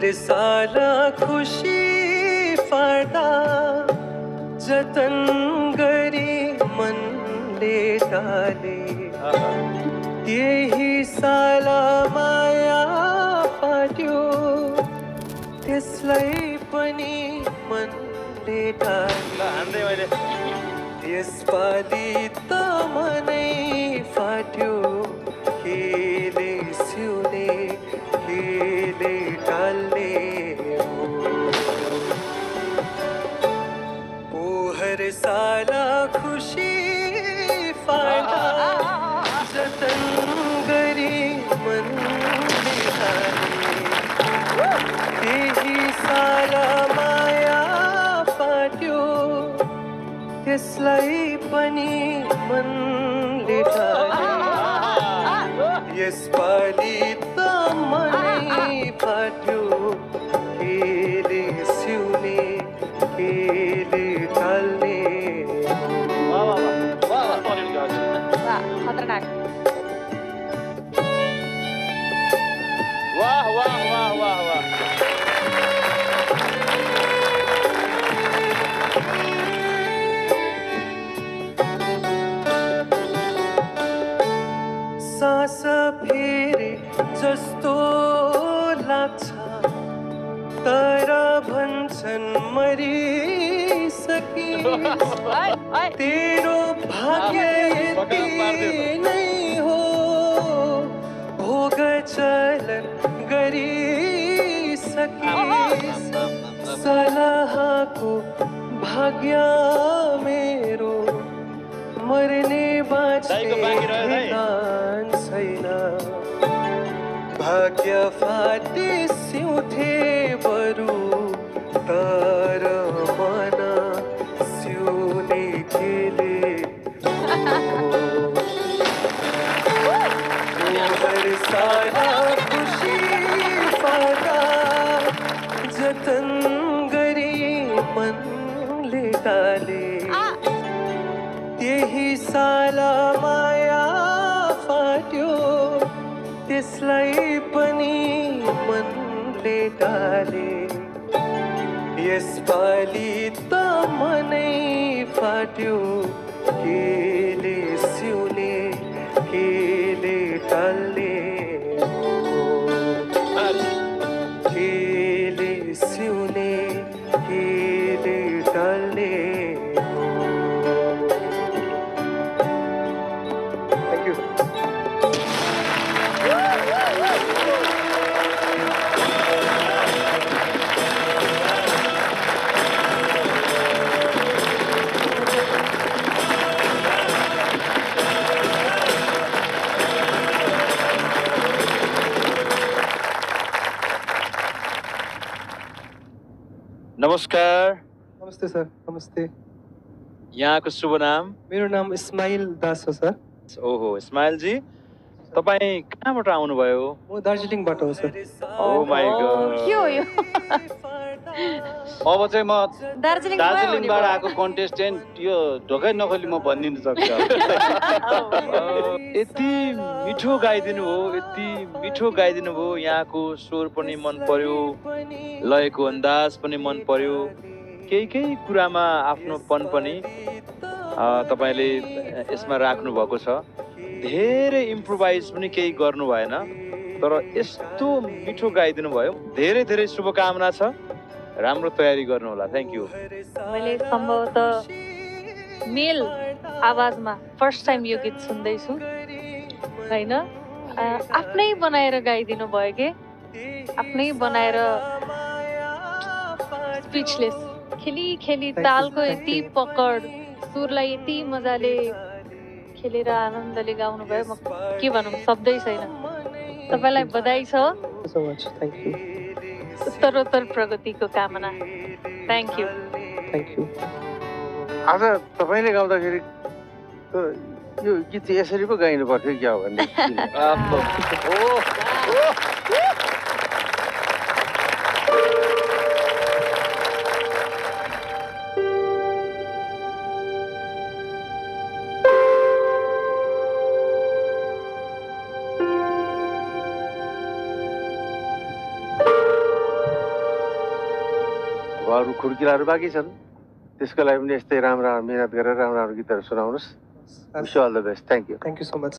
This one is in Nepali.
हर साल खुशी फाड्दा जतन गरी मनले डाले यही साल माया पाट्यो त्यसलाई पनि मनले डाले यसपालि त मनै फाट्यो केले सिउने केले टाल्ने ओ हर साल खुसी फाड्दा जतन गरी मनले डाले त्यही साल माया पाट्यो त्यसलाई पनि मनले डाले यसपालि त मनै फाट्यो केले सिउने केले टाल्ने खतरनाक वाह वाह वाह वाह वाह सास फेरे जस्तो लाग्छ तर भन्छन् मरिसके तेरो भाग्य यति नै हो भोग चलन गरिसके सलहाको भाग्य मेरो मर्ने बाँच्ने ठेगान छैन भाग्य फाटे सिउँथे बरु तर मन सिउने केले हर साल खुसी फाटा जतन गरी मनले डाले त्यही साल माया फाट्यो त्यसलाई पनि मनले डाले यसपालि त मनै फाट्यो केले सिउने केले टाल्ने केले सिउने केले टाल्ने नमस्कार नमस्ते सर नमस्ते यहाँको शुभ नाम मेरो नाम इस्माइल दास हो सर ओहो इस्माइल जी तपाईँ कहाँबाट आउनुभयो म दार्जिलिङबाट हो सर ओ माय गॉड के हो यो अब चाहिँ म दार्जिलिङबाट दार्जिलिङबाट आएको कन्टेस्टेन्ट यो ढोकै नखोली म भनिदिन सक्छु यति मिठो गाइदिनु हो यति मिठो गाइदिनु भयो यहाँको स्वर पनि मन पर्यो लयको अन्दाज पनि मन पर्यो केही केही कुरामा आफ्नोपन पनि तपाईले यसमा राख्नु भएको छ धेरै इम्प्रोभाइज पनि केही गर्नु भएन तर यस्तो मिठो गाइदिनु भयो धेरै धेरै शुभकामना छ राम्रो तयारी गर्नु होला थ्यांक यू मैले सम्भवतः मेल आवाजमा फर्स्ट टाइम यो गीत सुन्दैछु हैन आफ्नै बनाएर गाइदिनु भयो के आफ्नै बनाएर स्पिचलेस खेली खेली तालको यति पकड सुरलाई यति मजाले खेलेर आनन्दले गाउनु भयो म के भनौँ शब्दै छैन तपाईलाई बधाई छ सो मच थ्यांक यू उत्तरोत्तर प्रगतिको कामना थ्यांक यू आज तपाईले गाउँदाखेरि यो गीत यसरी पो गाइनु पर्थ्यो क्या हो भन्ने अरू खुड्किलाहरू बाँकी छन् त्यसको लागि पनि यस्तै राम्रो मिहिनेत गरेर राम्रो राम्रो गीतहरू सुनाउनुहोस् wish all the best thank you thank you so much